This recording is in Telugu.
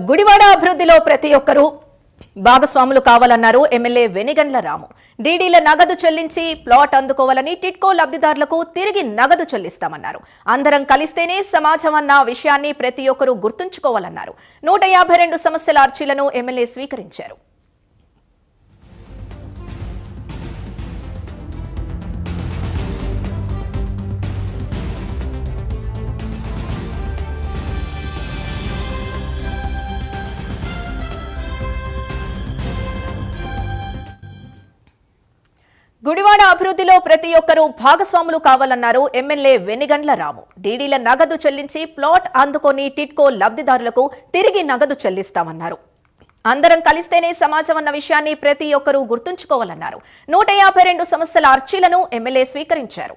గుడివాడ అభివృద్ధిలో ప్రతి ఒక్కరూ భాగస్వాములు కావాలన్నారు ఎమ్మెల్యే వెనిగండ్ల రాము. డీడీల నగదు చెల్లించి ప్లాట్ అందుకోవాలని టిట్కో లబ్ధిదారులకు తిరిగి నగదు చెల్లిస్తామన్నారు. అందరం కలిస్తేనే సమాజం అన్న విషయాన్ని ప్రతి ఒక్కరూ గుర్తుంచుకోవాలన్నారు. 152 సమస్యల అర్జీలను ఎమ్మెల్యే స్వీకరించారు. గుడివాడ అభివృద్ధిలో ప్రతి ఒక్కరూ భాగస్వాములు కావాలన్నారు ఎమ్మెల్యే వెనిగండ్ల రాము. డీడీల నగదు చెల్లించి ప్లాట్ అందుకొని టిట్కో లబ్ధిదారులకు తిరిగి నగదు చెల్లిస్తామన్నారు. అందరం కలిస్తేనే సమాజం అన్న విషయాన్ని ప్రతి ఒక్కరూ గుర్తుంచుకోవాలన్నారు. 152 సమస్యల అర్జీలను ఎమ్మెల్యే స్వీకరించారు.